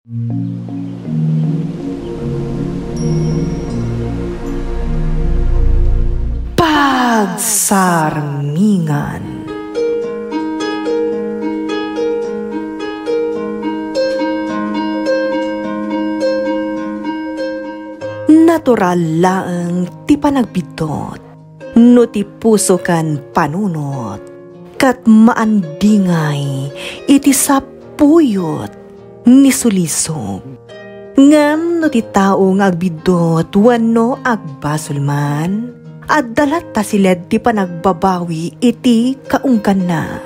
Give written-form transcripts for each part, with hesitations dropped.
Pagsarmingan. Natural laeng ti panagbitot, no ti puso kan panunot, kat maandingay iti sapuyot ni sulisog. Ngam no ti tao ngagbidot wano agbasulman, at dalat ta siled ti panagbabawi iti kaungkan na.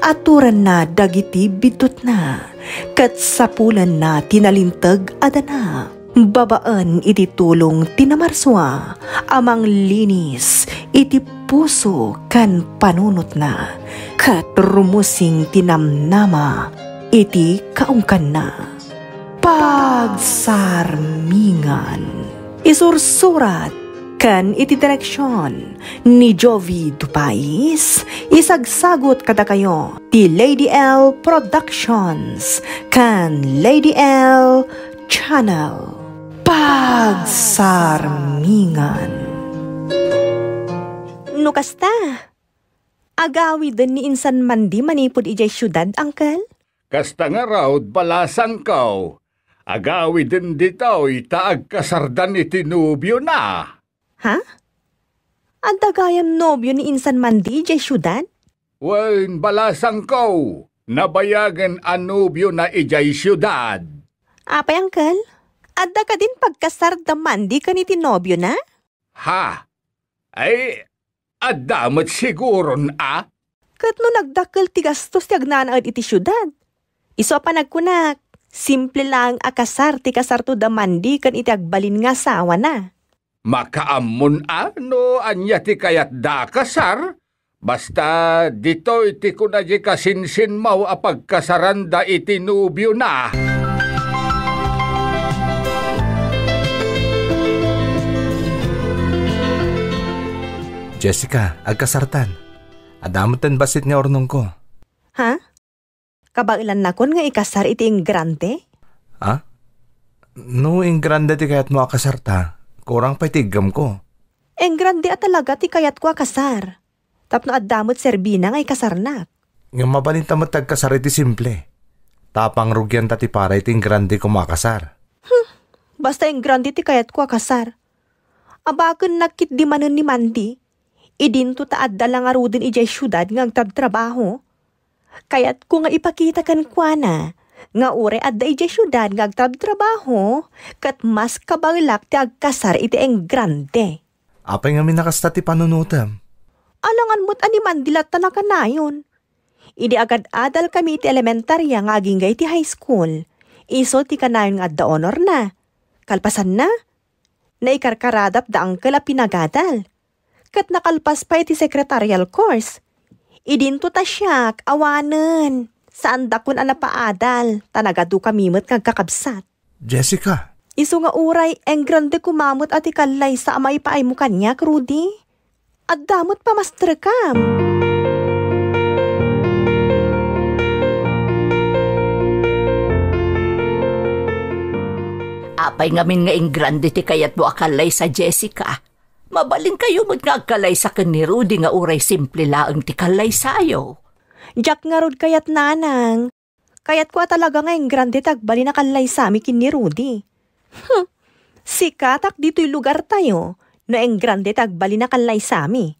Aturan na dagiti bidot na, kat sapulan na tinalintag adana. Babaan iti tulong tinamarswa, amang linis iti puso kan panunot na, kat rumusing tinamnama iti kaungkan na. Pagsarmingan. Isursurat kan iti direksyon ni Jovi Dupais, isagsagot kada kayo ti Lady L Productions kan Lady L Channel. Pagsarmingan. No kasta, agawi din ni insan mandi manipod ijay syudad, Uncle? Kasta nga raw, balasang kaw. Agawi din ditaw, itaag kasardan iti nubyo na. Ha? Ang dagayam nobyo ni insan mandi ijay syudad? Wen, balasang kaw. Nabayagan ang nubyo na ijay syudad. Apay, Uncle? Adda ka din pagkasar da mandi ka ni tinobyo na? Ha? Ay, adamot siguro na? Kat no nagdakkel ti gastos ti agnanaad iti syudad. Iso pa nagkunak, simple lang akasar ti kasar to da mandi kan iti agbalin nga sawa na. Makaamon no anya ti kayat da kasar? Basta dito iti kuna di kasinsin mau apagkasaran da iti nubyo na. Jessica, agkasartan. Adamutan basit nga ornong ko. Ha? Kabailan na kon nga ikasar iti ingrante? Ha? No, ingrande ti kayat mo akasarta. Kurang pa itigam ko. Ingrande at talaga ti kayat ko akasar. Tapno adamot serbina nga ikasarnak. Nga mabalinta mo tagkasar iti simple. Tapang rugyan tati para iti ingrande ko makasar. Basta ingrande ti kayat ko akasar. Abakan nakit di manon ni Mandy. Idinto taad dalang arudin ijay syudad nga agtabtrabaho. Kaya't kung nga ipakita kan kwa na, nga ure adda ijay syudad nga agtabtrabaho, kat mas kabaglak ti agkasar iti engrande. Apay nga minakasta ti panunutam. Alangan mo't animan dilat na kanayon. Idi agad adal kami iti elementarya nga aging ti high school. Iso ti kanayon nga adda honor na. Kalpasan na, naikarkaradap da angkel a pinagadal. Kat nakalpas pa iti secretarial course. Idinto ta siyak, awanen. Saan dakon ang napaadal, tanagado kamimot kag kakabsat. Jessica. Iso nga uray, engrande kumamot at ikalay sa amay paay mo kanya, Rudy. At damot pa master kam. Apay ngamin nga engrande ti kayat mo akalay sa Jessica. Mabalin kayo magkakalay sa ni Rudy nga uray simple laang ti kalay sayo. Jack nga rod kayat nanang. Kayat ko talaga nga yung grande tagbali na kalay sami kin ni Rudy. Sikatak dito'y lugar tayo na yung grande tagbali na kalay sami.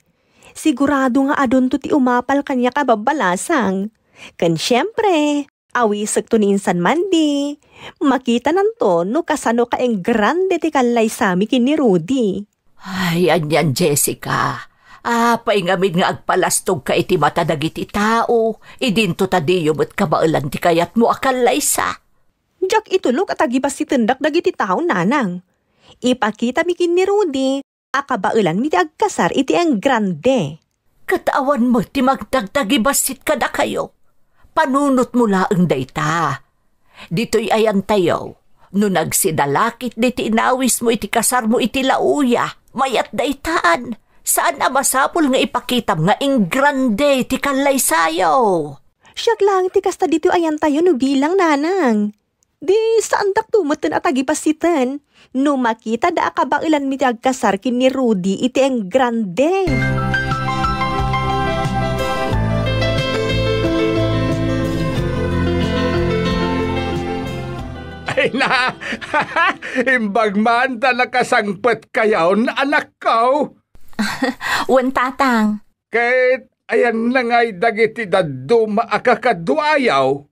Sigurado nga adon to ti umapal kanya kababalasang. Kan syempre, awisag to ni insan Mandy. Makita nanto no kasano ka yung grande ti kalay sami kin ni Rudy. Ay, anyan, Jessica. Apay ngamin nga agpalastog ka iti mata dagiti tao. Idinto tadiyo mo't kabailan ti kayat mo akalay sa. Jack itulog at agibas si tindak dagiti tao nanang. Ipakita mi kin ni Rudy, akabailan mi ti agkasar iti ang grande. Katawan mo ti magdagdagibasit kada kayo. Panunot mo laang dayta. Dito'y ayan tayo. No nagsidalakit diti inawis mo iti kasar mo iti lauya. Mayat daytaan, saan na masapul nga ipakitam nga ingrande ti kalay sayo? Siyak lang ti kasta dito ayan tayo no bilang nanang. Di saan dak tumuten at agipasitan. No makita da akabang ilan mi ti agkasar kin ni Rudy iti ang grande. Ay na, imbag man ta nakasangpet kayaw na anak ko. Wan tatang. Kahit ayan na nga'y dagiti daddo maakakadwayaw.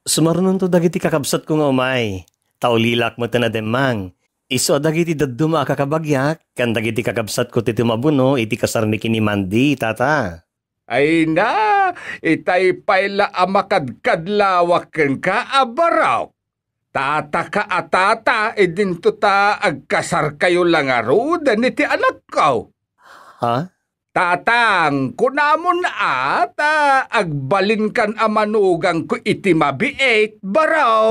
Sumarunon to dagiti kakabsat ko nga umay. Taulilak mo tanademang. Iso dagiti daddo maakakabagyak. Kan dagiti kakabsat ko titimabuno iti kasarmi kini Mandy, tata. Ay na, itay payla amakadkadlawak ken ka abaraw. Tata ka atata, edinto ta agkasar kayo lang arudan iti anak ko. Ha? Tatang, kunamon ata, agbalin kan amanugang ko iti mabiit, baraw.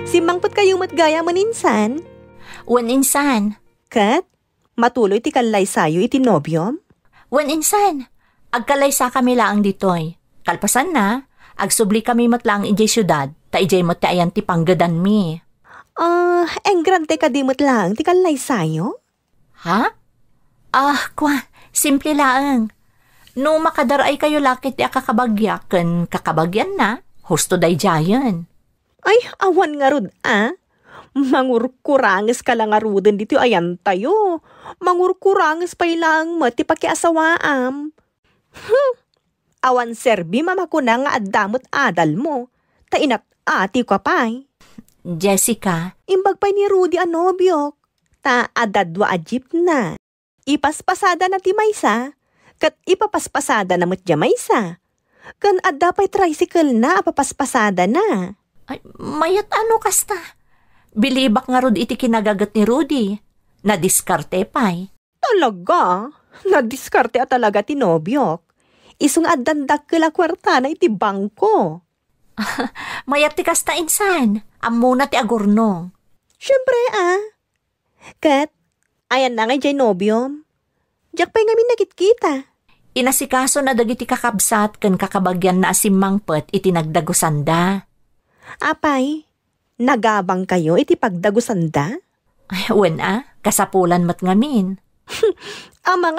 Simangpot kayong matgaya maninsan. Wan insan. Kat, matuloy ti kalay sayo iti nobyom. Wan insan. Agkalaysa kami laang ditoy. Kalpasan na, agsubli kami matlaang ijay syudad, ta ijay mo ti ayan ti panggadan mi. Engrante ka dimot lang, ti kalay sayo? Ha? Simple laang. No makadaray kayo lakit ti akakabagyak, ken kakabagyan na, husto day jayan. Ay, awan nga rod, Mangurkuranges ka lang nga ruden dito ayan tayo. Mangurkuranges pa ilang mati pakiasawaam. Awan serbi mamakuna nga addamot adal mo. Ta inat ati ka pa'y. Jessica. Imbag pa'y ni Rudy anobyok. Ta adadwa ajip na. Ipaspasada na ti maysa. Kat ipapaspasada na matya maysa. Kan adda pa'y tricycle na apapaspasada na. Ay, mayat ano kasta? Bilibak nga rod iti kinagagat ni Rudy. Nadiskarte pa'y. Talaga? Nadiskarte at talaga ti nobyok. Isung addandak kala kwarta na iti bangko. Mayat ti kasta insan. Amuna ti agurnong. Siyempre Kat, ayan na nga dyan nobyom. Diyak pa'y ngamin nakitkita. Inasikaso na dagiti kakabsat ken kakabagyan na asimangpet iti nagdagusanda. Apay, nagabang kayo iti pagdagusanda? Ay, wen kasapulan mat ngamin. Amang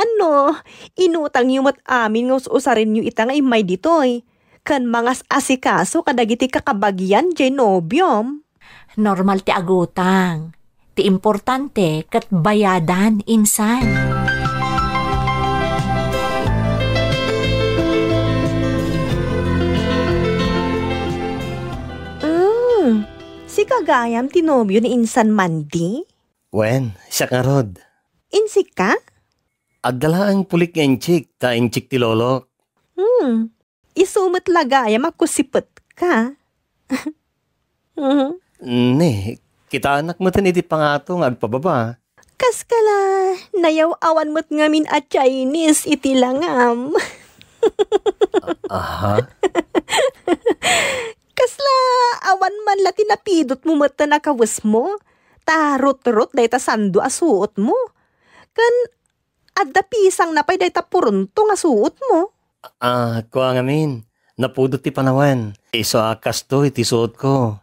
inutang yu mat amin nga usarin yu itang imay ditoy. Kan mangas asikaso kadagiti kakabagyan jay nobyom. Normal ti agutang. Ti importante kat bayadan insan. Si kagayam tinobyo ni Insan Mandy? Wen, siya nga rod. Insik ka? Agdala ang pulik nga inchik, ta inchik ti lolo. Isumot lagayam ako sipot ka. Ne, kita anak mo tan iti pangatong agpababa. Kas kala, nayaw-awan mo't ngamin at Chinese iti langam. Aha. Kasla, awan man la tinapidot mo mata nakawas mo. Tarot-rot day ta sando asuot mo. Kan, adda pisang napay day ta purunto nga suot mo. Kuha ngamin. Napudot ti panawan. Iso akas to iti suot ko.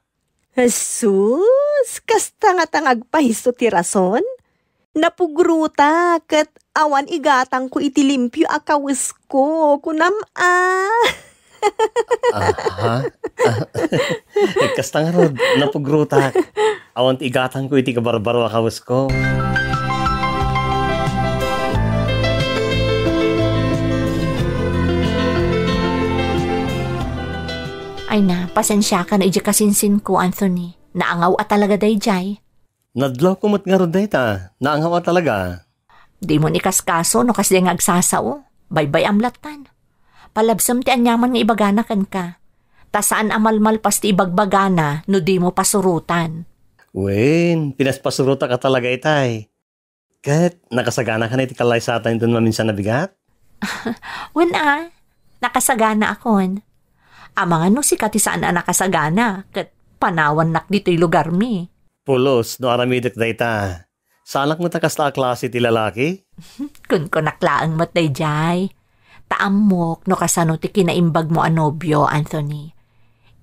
Jesus, kasta nga tangagpahisto ti rason. Napugruta, kat awan igatang ko iti limpyo akawis ko. Kunam Aha. Kasta nga rod, napugruta. Awan ti igatan ko iti kabarbaro akawas ko. Ay na, pasensya ka na iji kasinsin ko, Anthony. Naangaw at talaga day jay. Nadlaw ko mat nga rod day ta. Naangawa talaga. Di mo ni kaskaso no kasi nga agsasao. Baybay amlatan. Palabsam ti anyaman nga ibagana kan ka. Ta saan amalmal pas ti ibagbagana no di mo pasurutan. Wen, pinaspasuruta ka talaga itay. Kahit nakasagana ka na iti kalay sa atin doon maminsan na bigat? Wen nakasagana akon. Amang ano si kati saan nakasagana kat panawan nak dito'y lugar mi. Pulos, no aramidek day ta. Sanak mo takas ta klase ti lalaki? Kun ko naklaang mat day jay. Taamok no kasano ti kinaimbag mo anobyo, Anthony.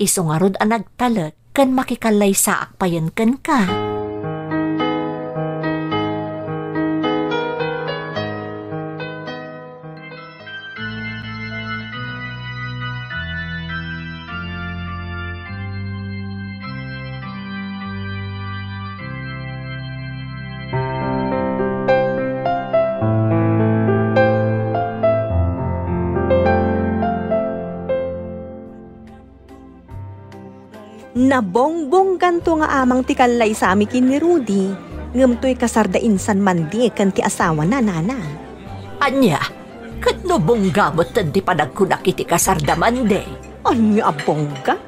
Iso nga rod ang nagtalag kan makikalay sa akpayan kan ka. Nabongbong ganto nga amang ti kalay sa ami kin ni Rudy, ngem to'y kasarda insan mandi kan ti asawa na nanang. Anya, kat no bonggamot tan ti panagkunak iti kasardaman de. Anya abongga?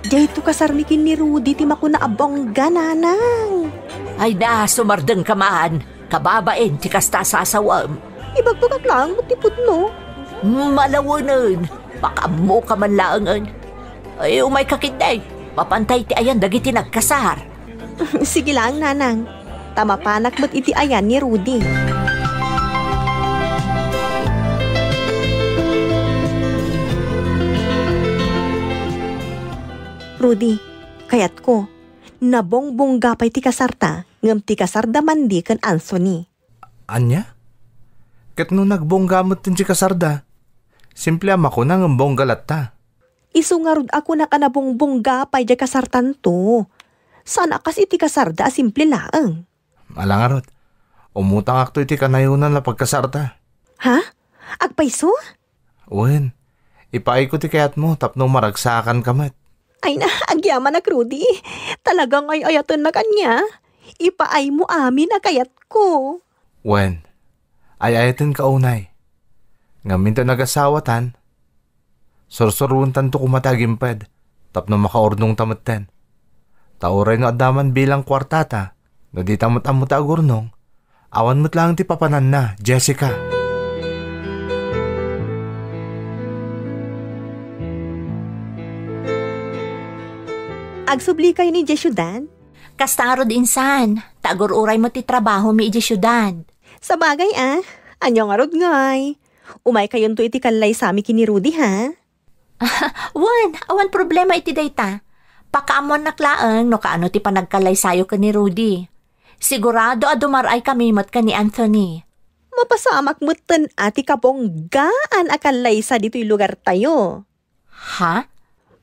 Diyay to kasarmi kin ni Rudy ti makuna abongga nanang. Ay na, sumardeng kamaan, kababain ti kasta sasawam. Ibagtugak lang, matipod no? Malawanan, baka mo ka man laangan. Ay, umay kakinday. Mapantay ti ayan dagiti nagkasar. Sige lang, nanang. Tamapanak mo't iti ayan ni Rudy. Rudy, kayat ko, nabongbong gapay ti kasarta, ngam ti kasarda mandi kan Anthony. Anya? Kat no nagbonggamot din si kasarda. Simple ama ko nang bonggalat ta. Isungarod ako na kanabongbong gapay di kasartan to. Sana kas iti kasarda simple laang. Alangarot, umutang akto iti kanayunan na pagkasarta. Ha? Agpaiso? Uwen, ipaay ko ti kayat mo tapno maragsakan kamat. Ay na, agyaman na Rudy. Talagang ay ayatan na kanya. Ipaay mo amin na kayat ko. Uwen, ay ayatin ka unay. Ngamin to nagasawatan. Sorsorun tanto kumatagimpad, tapno makaordong tamaten. Tauray no adaman bilang kwartata, no di tamot-amot agurnong, awan mo't lang ti papanan na, Jessica. Agsubli kayo ni Jesyudan? Kastarod insan, tagur-uray mo ti trabaho mi iti syudad. Sa bagay anyo nga rod ngay. Umay kayon to iti kalay sa amin kini Rudy ha? Awan problema iti dayta. Pakaamon naklaang no kaano ti panagkalay sayo ka ni Rudy. Sigurado adumaray kami mat ka ni Anthony. Mapasamak mutan ati kabonggaan akalay sa dito'y lugar tayo. Ha?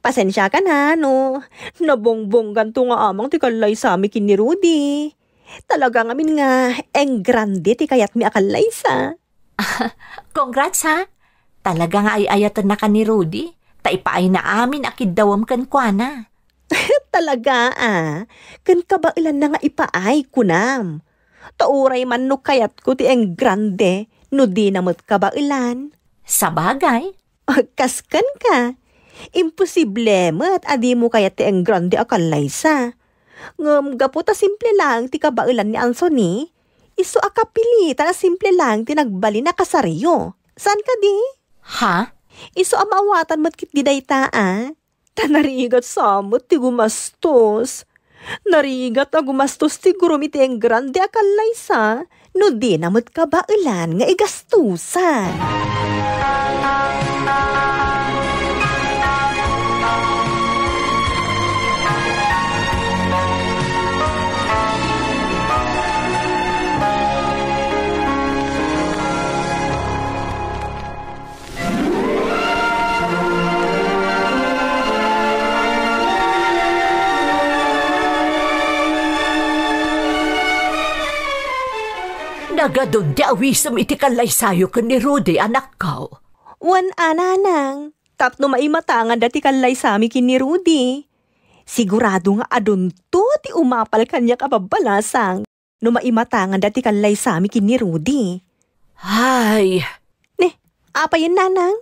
Pasensya ka na, no? Nabongbonggan to nga amang ti kalay sa amin kini Rudy. Talaga ngamin nga, eng grande ti kayat mi akalay sa. Congrats ha? Talaga nga ay ayatan na ka ni Rudy. Taipaay na amin akid dawam kan kuana. Talaga kan kabailan na nga ipaay kunam. Tauray man no kayat ko ti eng grande, no di namot kabailan. Sa bagay? Kaskan ka. Imposible mat adi mo kayat ti eng grande akalay sa. Ngam gaputa simple lang ti kabailan ni Anthony. Iso akapilitan na simple lang ti nagbali na kasaryo. San ka di? Ha? Iso amawatan mo't kit di dayta Tanarigat samot ti gumastos. Narigat a gumastos ti gurumiti ang grande akalay sa. No di namot kabailan nga igastusan. Nagadon di awisam iti kalay sayo ka ni Rudy, anak ko. Wan ananang, tapno maimatangan dati kalay sami kin ni Rudy. Sigurado nga adun to ti umapal kanya kababalasang no maimatangan dati kalay sami kin ni Rudy. Ay, Apa yun nanang?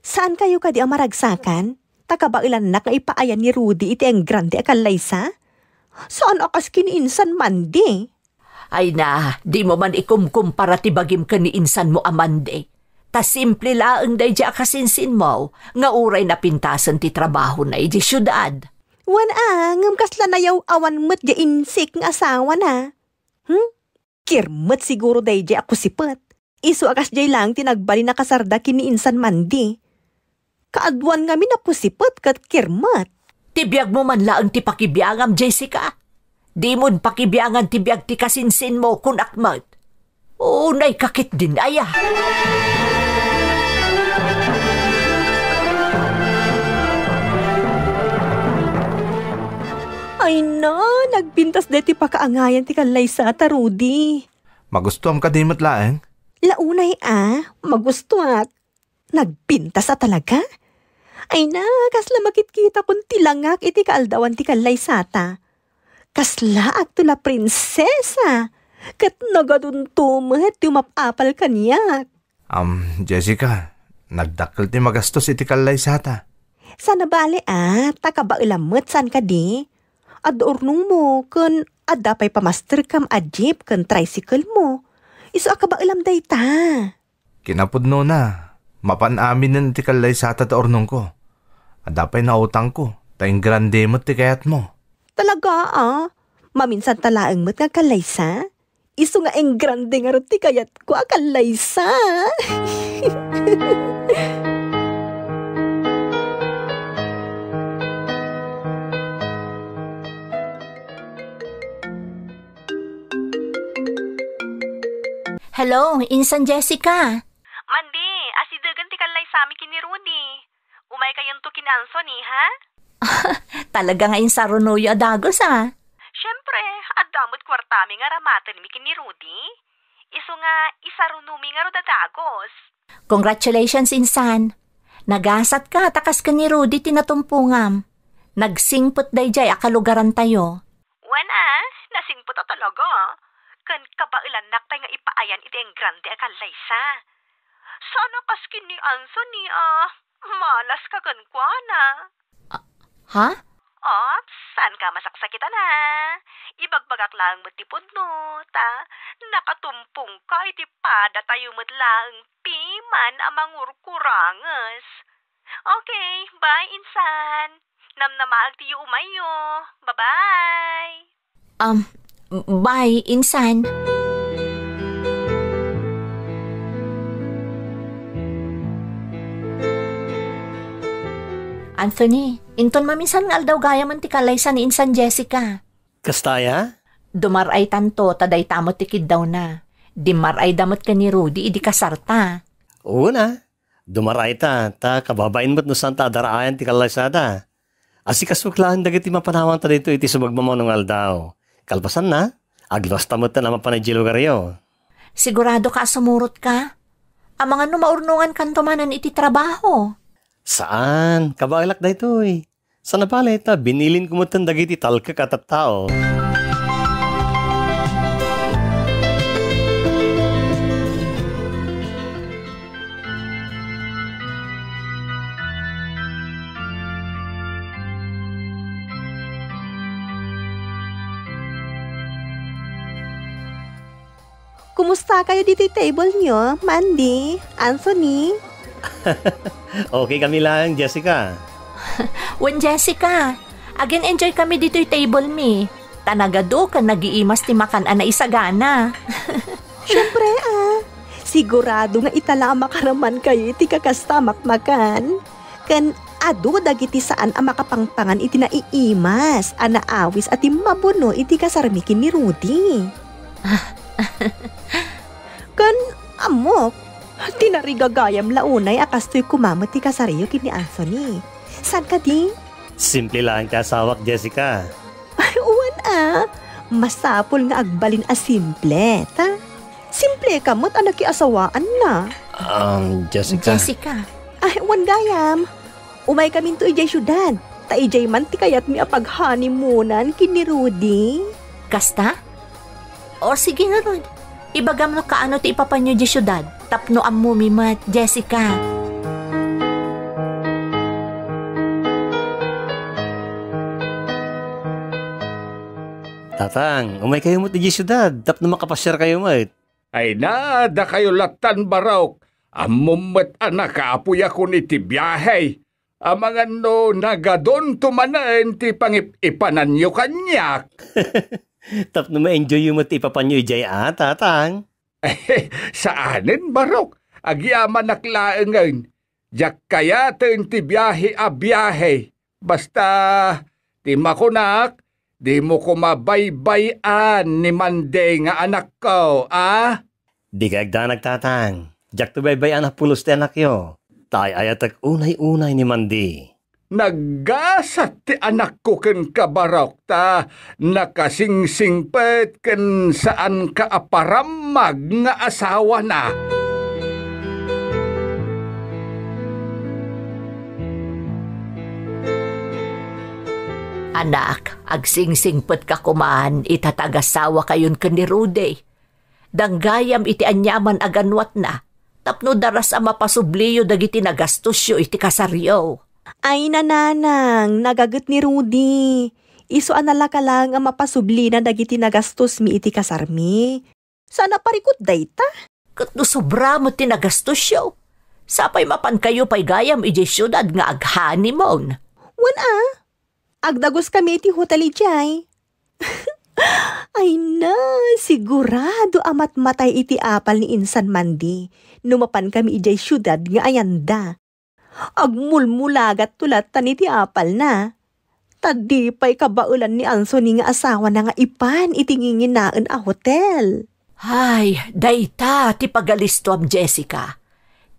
Saan kayo kadi ang maragsakan? Takabailan na nga ipaayan ni Rudy iti ang grande akalay sa? Saan akas kiniinsan mandi? ay na, di mo man ikumkumpara ti bagim ka ni insan mo amande. Ta simple laang day di akasinsin mo, nga uray na pintasan ti trabaho na iti syudad. Wan ngam kasla na yaw awan mo't di insik nga asawa na. Kirmet siguro day di ako sipet. Isu akas jay lang tinagbali na kasarda kini insan mandi. Kaadwan kami na pusipot kat kirmat. Tibiyag mo man laang ti pakibiyangam, Jessica. Di mo'n pakibiyangan tibiyag ti kasinsin mo kun akmat. Unay kakit din aya. Ay na, nagbintas de ti pakaangayan ti kalaysata, Rudy. Magustuhan ka di matlaeng? Launay magustuhat. Nagbintas talaga? Ay na, kasla makit-kita kung tilangak iti kaaldawan ti kalaysata. Kasla agtula prinsesa. Kat nagaduntumet ti umapapal kanyak. Jessica, nagdakkel ti magastos iti kalaysata. Sana bale takabailamot san ka di? Ad urnong mo, kun adapay pamaster kam a jeep kun tricycle mo. Iso akabailam day ta. Kinapudno na. Mapanamin na ti kalaysata ta urnong ko. Adapay na utang ko. Tayong grande mo ti kayat mo. Talaga Maminsan talaang mo't nga kalaysa. Iso nga ang grande nga ron ti kayat ko kalaysa. Hello, Insan Jessica. Mandi, asidagan ti kalay sami kini Rudy. Umay kayon to kin Anthony, ha? Talaga nga insarunoyo adagos Siyempre, adamot kwartami nga ramatan mi kini Rudy. Iso nga isarunumi nga rodadagos. Congratulations, Insan. Nagasat ka, takas ka ni Rudy tinatumpungam. Nagsingpot dayjay akalugaran tayo. Wan nasingpot talaga. Kan kabailan naktay nga ipaayan iti ang grande akalaysa. Sana kaskin ni Anthony malas ka kankwana. Ha? Saan ka masaksakitan Ibagbagak lang mo tipod no, nakatumpong ka iti pada tayo mo't lang piman amang urkurangas. Okay, bye Insan. Namnamaag tiyo umayo. Bye-bye. Bye, Insan. Anthony, inton maminsan nga aldaw gaya man ti kalaysa ni Insan Jessica. Kastaya? Dumaray tanto, taday tamot tikid daw na. Dimaray damot ka ni Rudy, idi kasarta. Oo na. Dumaray ta kababain mo't no santa daraayan ti kalaysada. Asikasuklaan dagiti mapanawan ta dito iti subagmamaw ng aldaw. Kalpasan na, aglos tamot na naman pa na lugaryo. Sigurado ka sumurot ka? Ang mga numaurnungan kantomanan iti trabaho. Saan? Kabailak da ito Sa napaleta, binilin ko mo dagiti talka katattao. Kumusta kayo dito table nyo, Mandy, Anthony? Okay kami lang, Jessica. Wen Jessica, again enjoy kami dito yung table me. Tanagado ka nagiimas ti makan na isagana. Siyempre sigurado nga itala makaraman kayo iti kakastamak makan. Kan ado dagiti saan ang makapangpangan iti naiimas, anaawis at mabuno iti kasarmikin ni Rudy. Kan amok, tinarigagayam launay akastoy kumamot ti kasariyo kini Anthony. San ka di? Simple lang kasawak, Jessica. Uwan masapol nga agbalin simple, ta? Simple kamot anak asawaan na. Jessica. Jessica. Uwan gayam. Umay kamin to ijay syudad. Ta ijay man ti kayat mi apaghanimunan kini Rudy. Kasta? O sige nga Rod. Ibagam no kaano ti ipapanyo di syudad. Tapno ang mumimat, Jessica. Tatang, umay kayo mo ti syudad. Tapno makapasyar kayo mo Ay nada kayo latan baraok. Amumat anak kaapoy ako ni ti biyahe. Amangan no nagadon tumanan ti pangipanan nyo kanyak. Tapno ma-enjoy mo ti ipapanyo ijay tatang. Saanin barok? Agyaman naklaengan. Jak kaya ti biyahe a biyahe. Basta, ti makunak, di mo ko mabaybayan ni Mande nga anak ko, ah? Di ka agda nagtatang. Jak to baybay anak pulos ti anak yo. Tay ayatak unay-unay ni Mandi. Naggasat ti anak ko ken kabarok ta, nakasingsingpet ken saan ka aparamag nga asawa na. Anak, agsingsingpet ka kumaan, itatagasawa kayon ka ni Rudy. Danggayam iti anyaman aganwat na, tapno daras ang mapasubliyo dagiti nagastusyo iti kasaryo. Ay nananang, nagagat ni Rudy. Iso anala ka lang ang mapasubli na dagiti nagastos mi iti kasarmi. Sana parikot dayta. Kat no sobra mo ti nagastusyo. Sapay mapan kayo pa'y gayam iti syudad nga aghanimon. Wan agdagos kami iti hotel ijay. Ay na, sigurado amat matay iti apal ni Insan Mandi. Numapan kami ijay syudad nga ayanda. Agmulmulagat tulatan iti apal na. Tadi pa'y kabaulan ni Anthony nga asawa na nga ipan iti nginginaan a hotel. Ay, dayta ti pagalistuam Jessica.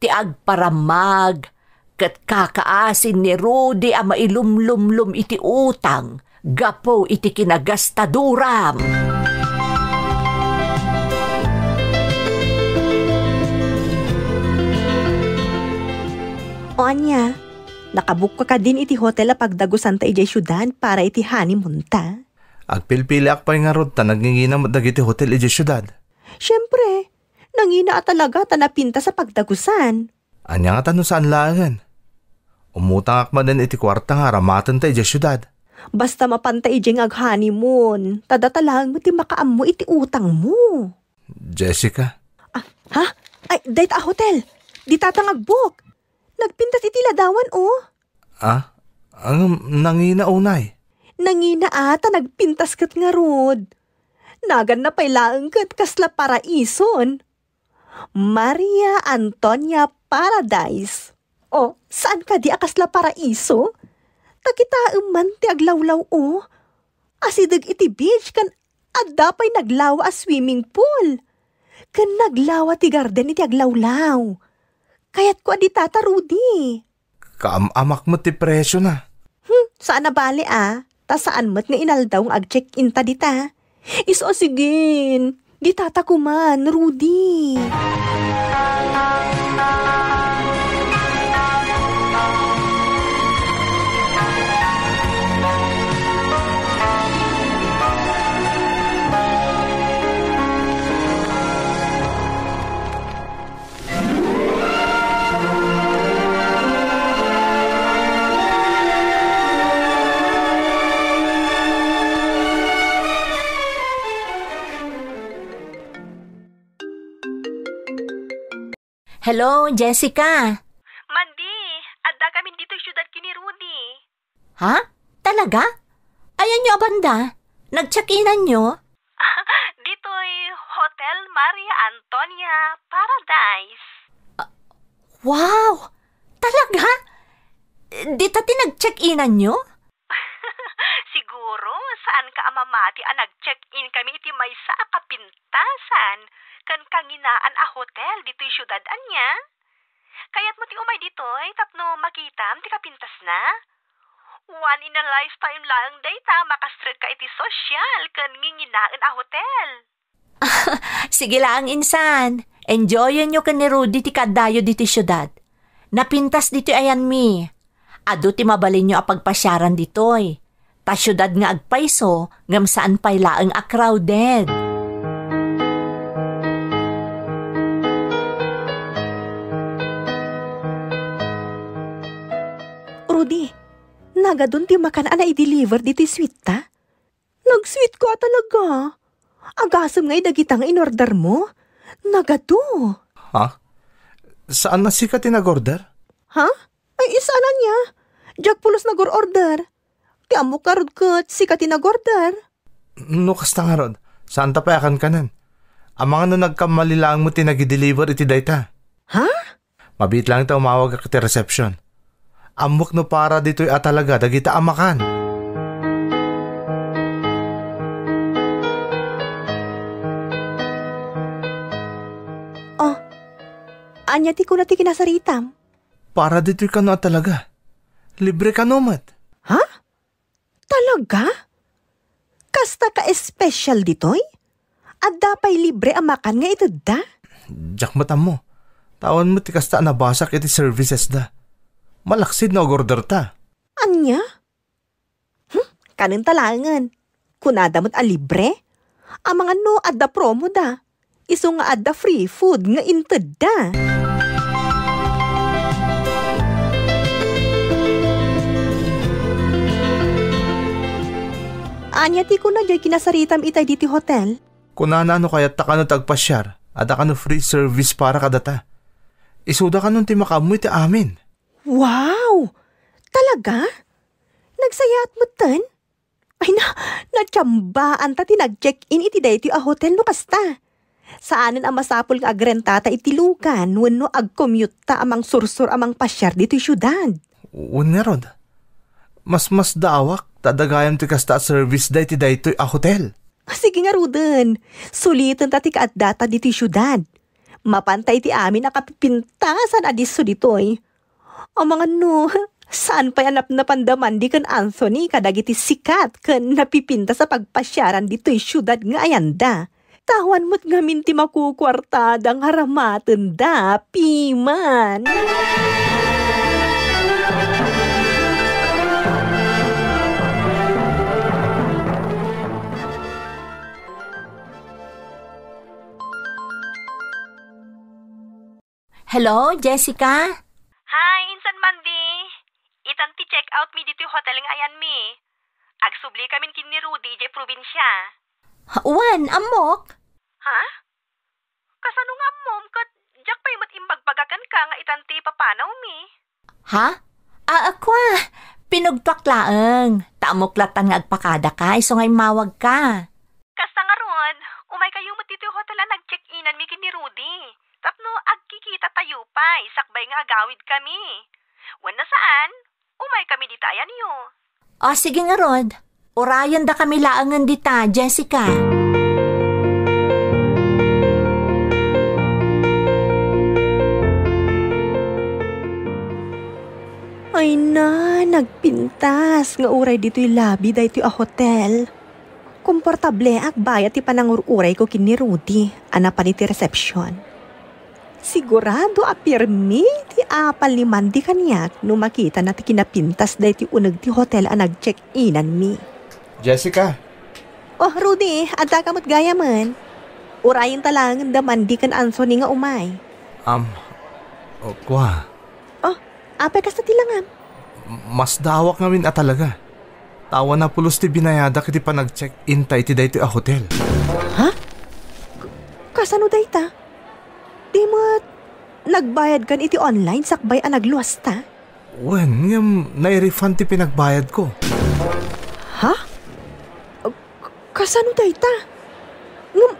Ti agparamag. Kat kakaasin ni Rudy ang mailumlumlum iti utang, gapo iti kinagastaduram. O anya, nakabuk ka din iti hotel a pagdagusan ta ijay syudad para iti honeymoon ta. Agpilpili akpay nga rod ta naginginam dagiti hotel ijay syudad. Siyempre, nangina talaga ta napinta sa pagdagusan. Anya nga tano saan laangan? Umutang akmadan iti kwarta nga ramatan ta ijay syudad. Basta mapanta ijay nga honeymoon, tadatalang mo ti makaam mo iti utang mo. Jessica? Ha? Ay, dayt a hotel. Di tatangagbok. Nagpintas iti ladawan Ang nangina unay. Nangina ata nagpintas kat nga rod. Nagan na pailaang kat kasla paraison. Maria Antonia Paradise. O, saan ka di akasla paraiso? Takita man ti aglawlaw o. Asidag iti beach kan adda pa'y naglawa a swimming pool. Kan naglawa ti garden iti aglawlaw. Kaya't ko adi tata Rudy. Kaamamak mo ti presyo na. Saan na bali ta saan mo't nga inaldaw ang ag-check-in ta dita. Iso sigin, di tata kuman, Rudy. Hello, Jessica. Mandi, adda kami dito syudad kini Rudy. Ha? Talaga? Ayan nyo abanda? Nag-check-inan nyo? Dito'y Hotel Maria Antonia Paradise. Wow! Talaga? Di tati nag-check-inan nyo? Siguro, saan ka amamati ang nag-check-in kami iti may sa kapintasan kan kanginaan a hotel dito'y syudad anya. Kayat mo ti umay dito'y tapno makitam ti kapintas na. One in a lifetime lang dayta makastrek ka iti sosyal kan nginginaan a hotel. Sige lang, insan. Enjoyin nyo kan ni Rudy ti kadayo diti syudad. Napintas dito ayan mi. Ado ti mabalin nyo a pagpasyaran dito'y. Ta syudad nga agpaiso ngam saan pay laeng a crowded. Rudy, nagadun ti makanaan na i-deliver diti sweet ta? Nag-sweet ka talaga. Agasam nga'y dagita nga in-order mo. Nagado. Ha? Saan na sikat tinag-order? Ha? Ay, isa na niya. Jack pulos nag-order. Ti amo karod kat sikat tinag-order. No, kasta nga rod. Saan tapayakan ka nan? Ang mga no nagkamalilang mo tinagi-deliver iti dayta. Ha? Mabit lang ita umawag ka iti reception. Amok no para dito'y atalaga dagita amakan. Oh, anya ti ko na ti kinasaritam. Para dito'y kano atalaga. Libre ka nomat. Ha? Talaga? Kasta ka espesyal ditoy? At dapay libre ang makan nga ito da? Jack matam mo. Tawan mo ti kasta nabasak iti services da. Malaksid na order ta. Anya? Kanin talangan. Kunada mo't a libre? Ang mga no adda promo da. Iso nga adda free food nga inted da. Anya ti ko na joy kinasaritam itay diti hotel? Kunana ano kaya ta kano tagpasyar. Ada kano free service para kadata. Isuda ka nun ti makamoy ti amin. Wow! Talaga? Nagsayat mo tan? Ay natsyambaan ta ti nag-check-in iti dayto a hotel no kasta. Saanin ang masapol nga agrentata iti lukan wenno ag-commute ta amang sursur amang pasyar dito syudad. Unya rod. Mas dawak tadagayam ti kasta service day ti daytoy a hotel. Sige nga Ruden, sulitan ta ti kaadata dito syudad. Mapantay ti amin ang kapipintasan adiso ditoy. Ang mga no, saan pa yanap na pandaman di kan Anthony kadagiti sikat kan napipinta sa pagpasyaran dito'y syudad nga ayanda. Tawan mo't ngamin ti makukwartadang haramaten da, piman. Hello, Jessica? Hi, insan Mandy. Itan ti check out mi dito hotel nga ayan mi. Agsubli kami kin ni Rudy, jay probinsya. Wan, amok? Ha? Kasano nga mom kat jak pa'y matimbagpagakan ka nga itan ti papanaw mi. Ha? Akwa. Pinugpaklaang. Taamok latan nga agpakada ka, iso nga'y mawag ka. Kasta nga ron, umay kayo mo dito hotel na nag-check-inan mi kin ni Rudy. Tapno agkikita tayo pa, isakbay nga agawid kami. Wala saan, umay kami dita ayan yo. Sige nga Rod. Orayan da kami laangan dita, Jessica. Ay na, nagpintas nga uray dito'y labi daytoy a hotel. Komportable ak bayat ti panangururay ko kin ni Rudy, ana pa ni ti reception. Sigurado apirmi ti apal ni Mandy kanyak no makita na ti kinapintas dahi ti unag ti hotel ang nag-check-inan mi. Jessica. Oh, Rudy, adda ka mo't gaya man. Urayin talangan da Mandy kan Anthony nga umay. Kwa. Oh, apay kas na tilangam. Mas dawak ngamin talaga. Tawa na pulos ti binayada kiti pa nag-check-in tayo ti dayto a hotel. Ha? Kasano dahi ta? Di mo nagbayad kan iti online sakbay ang nagluwas ta? Wen, ngam nai-refund ti pinagbayad ko. Ha? Kasano dahi ta? Ngam,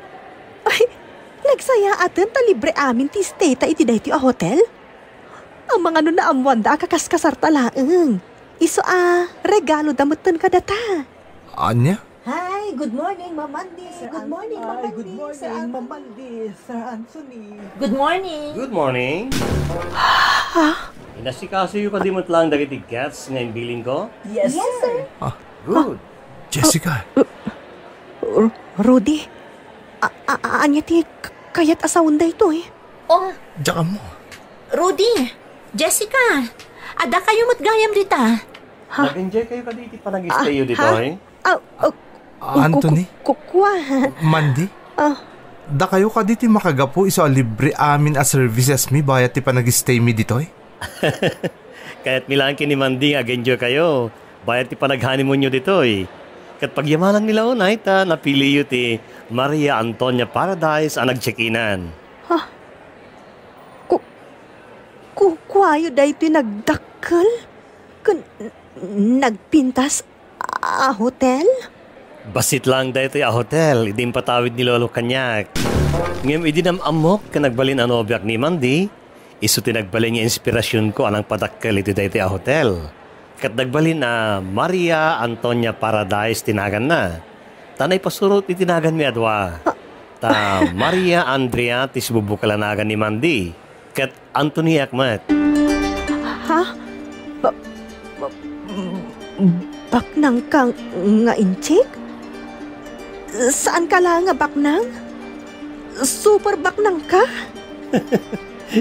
ay, nagsaya atin ta libre amin ti stay ta iti dahi ti a hotel? Ang mga nun na amwanda kakaskasar talaang. Iso regalo damutan ka data. Anya? Hi, good morning, Ma'am Mandy. Good morning, Ma'am Mandy. Good morning, Ma'am Mandy, Sir Anthony. Good morning. Good morning. Inasikaso yung kadimot lang dagiti gats nga billing ko? Yes, sir. Good. Jessica. Rudy, anya ti kayat asawan da ito eh. Oh, Diyan mo. Rudy, Jessica, ada kayo matgayam dita. Nag-enjoy kayo kaditi pa nag-stay dito, eh? Anthony? Kukwa. Mandy? Da kayo ka diti makagapo iso libre amin a services mi bayat ti pa nag-stay mi dito eh? Kaya't milangkin ni Mandy nag-enjoy kayo. Bayat ti pa nag-honeymoon nyo dito, eh. Kat pagyamanan nila unay ta napili yu ti Maria Antonia Paradise ang nag-check-inan. Kukwayo da ito'y nagdakkel? Nagpintas a hotel? Basit lang dahito yung hotel, idim patawid ni Lolo Kanyak. Ngayon idinam amok ka nagbalin ang obyak ni Mandy, iso tinagbalin niya inspirasyon ko anang padakkel iti daytoy a hotel. Kat nagbalin na Maria Antonia Paradise tinagan na. Tanay pasurot itinagan mi adwa. Ta Maria Andrea ti sibubukalanagan ni Mandy. Kat Anthony Akmat. Ha? Baknang kang nga inchik? Saan ka lang nga baknang? Super baknang ka?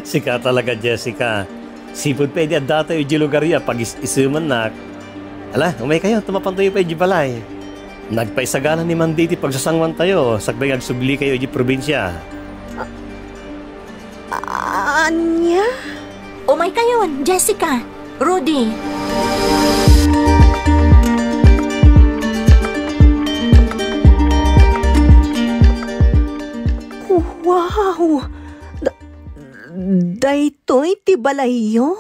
Sika talaga, Jessica. Sipod pa edi at data yung lugarya pag isuman na. Ala, umay kayo, tumapantayo pa yung balay. Nagpaisagalan ni Mandy ti pagsasangwan tayo, sagbay agsubli kayo yung probinsya. Anya? Umay kayo, Jessica, Rudy. Wow! Daytoy ti balayo?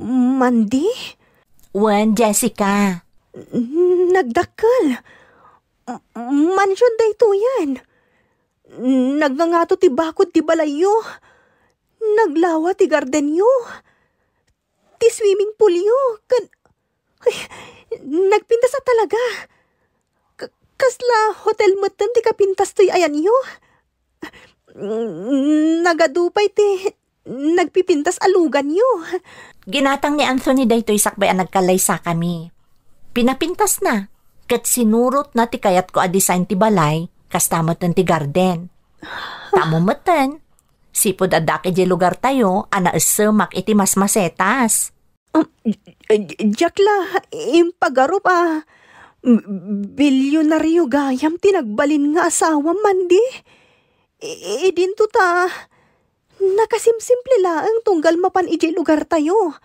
Mandy? Wen, Jessica. Nagdakkel. Mansyon dayto yan. Nagngangato ti bakod ti balayo. Naglawa ti gardenyo. Ti swimming pool yo. Ay, nagpintas na talaga. Kasla hotel matan ti kapintas to'y ayan yo. Nagadupay ti nagpipintas alugan yo. Ginatang ni Anthony daytoy sakbay ang nagkalaysa kami. Pinapintas na. Kat sinurot na ti kayat ko a design ti balay, kastamatan ti garden. Tamo matan. Sipod adake di lugar tayo, ana esemak iti mas masetas. Jakla, impagarup bilyonaryo gayam tinagbalin nga asawa Mandy. Idinto ta, nakasimsimple laang tunggal mapan iji lugar tayo.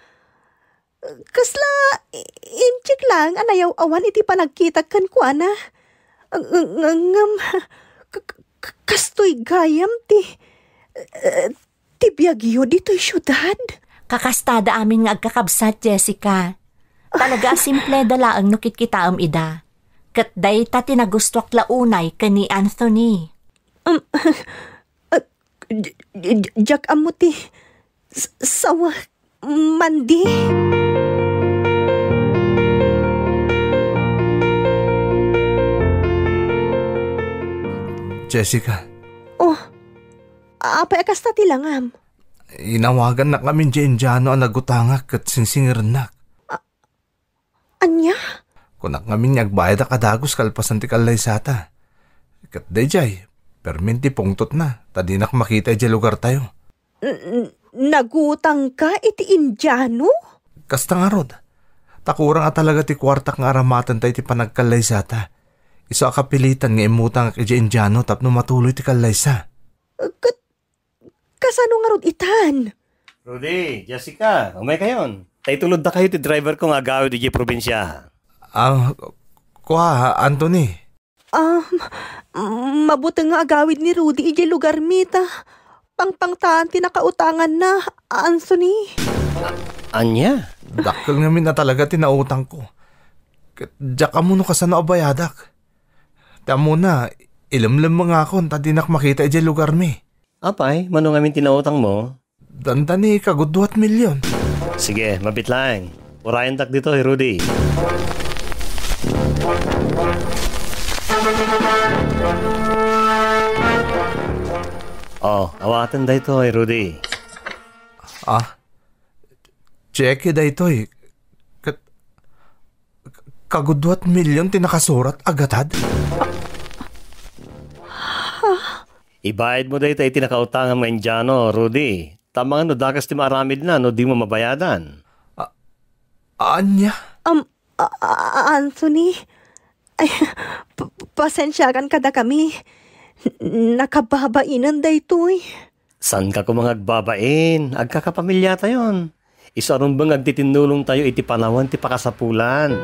Kasla, inchik lang anayaw awan iti panagkita kan ko ana. Kastoy gayam ti biyagyo dito'y syudad. Kakastada amin nga agkakabsat, Jessica. Talaga simple dalaang nukit kitaam ida. Kat day ta tinagustwak launay kani Anthony. Jak amuti sawa Mandy. Jessica, Oh, apay akas na tilangam. inawagan na kami dyan ang nagutangak at singsingirenak. Anya? Kunak kami nagbayad kadagos kalpasan ti kalaysata. Kat dayjay, perminti pungtot na, tadinak makita dyan lugar tayo. Nagutang ka iti Indiano? Kasta nga rod, takurang at talaga ti kwartak nga aramatan tayo ti panagkalaysata. Isa kapilitan nga imutang kay Indiano tapno matuloy ti kalaysa. Kasano nga rod itan? Rudy, Jessica, umay kayon. Tay tulod na kayo ti driver ko nga gawid di probinsya. Kuha, Anthony. Mabuti nga agawid ni Rudy iji lugar mita. Pangpangtaan tinakautangan na, Anthony. Anya? Dakkel nga min na talaga tinautang ko. Diyak ka muna ka sa naabayadak. Tamo na, ilamlam mga ako, tadinak makita iji lugar mi. Apay, mano nga min tinautang mo? Dandani, kagudwat milyon. Sige, mabit lang. Urayan tak dito, Rudy. Oh, awatan da ito, Rudy. Cheque da ito eh. Kagudwat milyon tinakasurat agatad? Ibayad mo da ito itinakautangan mo Indiano, Rudy. Tamang no, dakas ti maramid na, no, di mo mabayadan. Anya? Anthony, ay, pasensyakan kada kami. Nakababainan da ito'y. San ka kumangagbabain? Agkakapamilya tayon. Isarong bang agtitinulong tayo iti panawan ti pakasapulan.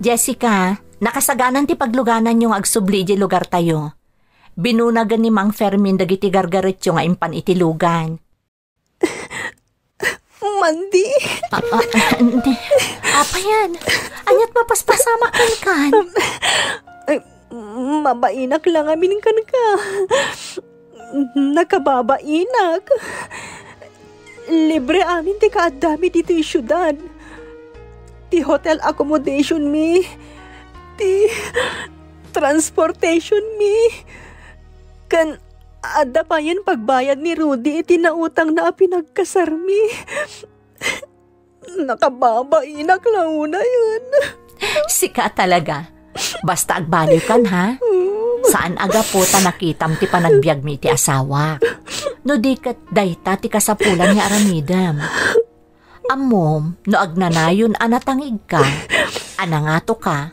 Jessica, nakasaganan ti pagluganan yung agsubli di lugar tayo. Binunagan ni Mang Fermin dagiti gargaretyo nga impan iti lugan. Mandy. Hindi. Apa yan? Anyat mapaspasama kan. Ay, mabainak lang amin ka. Nakababainak. Libre amin ti kaadami dito yung syudad. Ti hotel accommodation mi. Ti transportation mi. Kan ada pa yan pagbayad ni Rudy iti nautang na pinagkasar mi. Nakababainak launa yun. Sika talaga. Basta agbaliw kan ha. Saan aga po ta nakitam ti panagbiag mi ti asawa. No di kat dayta ti kasapulan nga aramidam. Amom, no agnanayon anatangig ka, anangato ka,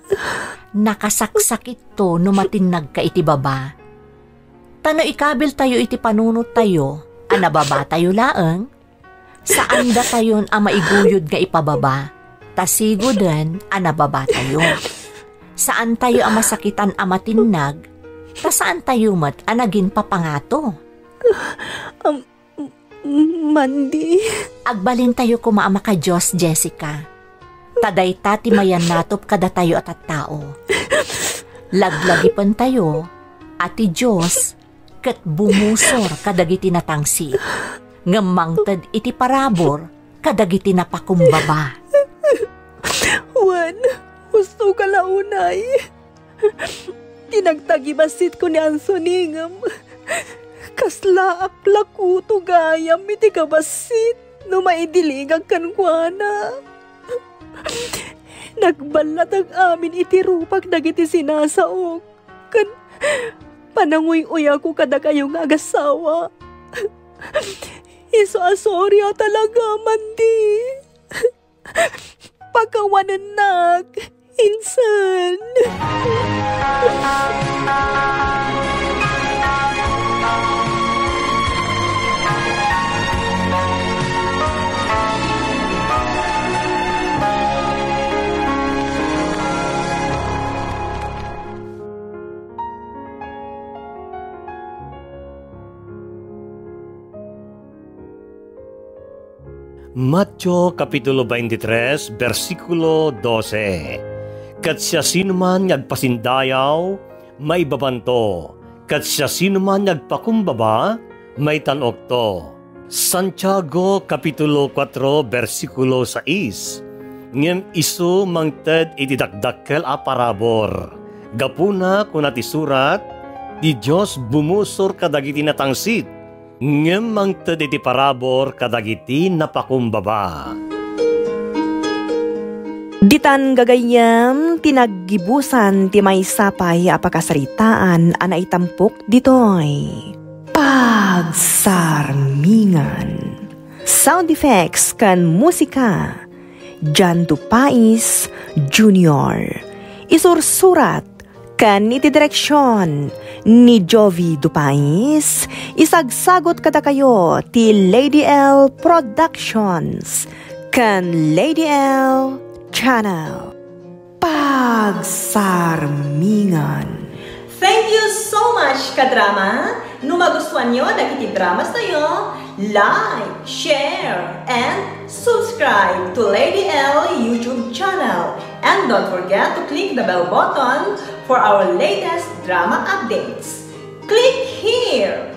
nakasaksakit to no matinag ka iti baba. Tano ikabil tayo iti panunot tayo, anababa tayo laeng. Saan da tayon ang maiguyod nga ipababa, tasigo din anababa tayo. Saan tayo ang masakitan ang matinag, tasaan tayo mat anagin papangato. Mandy. Agbalin tayo kumaama ka Diyos, Jessica. Taday tati mayan natop kada tayo at tao. Laglagipan tayo, ati Diyos, kat bumusor kadagiti natangsi. Ngamangtad iti parabor, kadagiti napakumbaba. Juan, gusto ka launay. Tinagtagibasit ko ni Anthony ngam. Kasla aklakuto gayam iti kabasit no maidiligang kankwana. Nagbalatag amin iti rupag dagiti sinasaok. Kan pananguy-uya ko kada kayong agasawa. Iso asorya talaga, Mandy. Pagkawanan nag, insan. Mateo Kapitulo 23, versikulo 12. Kat siya sinuman nagpasindayaw, may babanto. Kat siya sinuman nagpakumbaba, may tanok to. Santiago Kapitulo 4, versikulo 6. Ngem isu mangted itidakdakkel a parabor. Gapuna kunati surat, di Diyos bumusor kadagiti natangsit. Ngem mangted iti parabor kadagiti napakumbaba. Ditan gagayam tinaggibusan ti maysapay apakasaritaan ana itampok ditoy. Pagsarmingan. Sound effects kan musika. Jan Tupais Jr. Isursurat kan iti direksyon ni Jovi Dupais, isagsagot kada kayo ti Lady L Productions kan Lady L Channel. Pagsarmingan. Thank you so much, kadrama! No magustuhan nyo dagiti dramas tayo, like, share, and subscribe to Lady L YouTube channel. And don't forget to click the bell button for our latest drama updates. Click here!